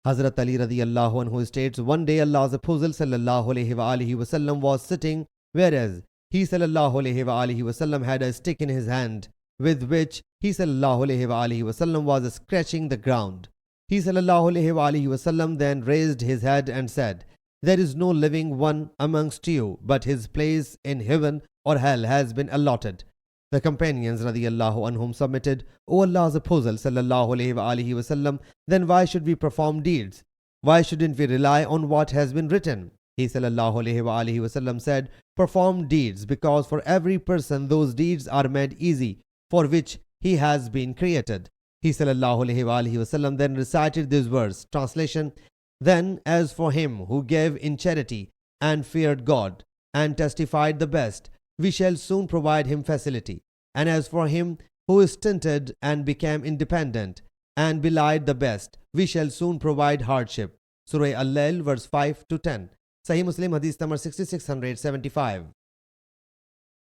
Hazrat Ali radiyallahu anhu states, one day Allah's Apostle sallallahu alayhi wasallam was sitting, whereas he sallallahu alayhi wasallam had a stick in his hand, with which he sallallahu alayhi wasallam was scratching the ground. He sallallahu alayhi wasallam then raised his head and said, there is no living one amongst you, but his place in heaven or hell has been allotted. The companions radiyallahu anhum submitted, O Allah's Apostle sallallahu alayhi wasallam, then why should we perform deeds? Why shouldn't we rely on what has been written? He sallallahu alayhi wasallam said, perform deeds, because for every person those deeds are made easy, for which he has been created. He sallallahu alayhi wasallam then recited this verse. Translation: then as for him who gave in charity and feared God and testified the best, we shall soon provide him facility. And as for him who stinted and became independent and belied the best, we shall soon provide hardship. Surah Al-Layl, verse 5 to 10. Sahih Muslim Hadees number 6675.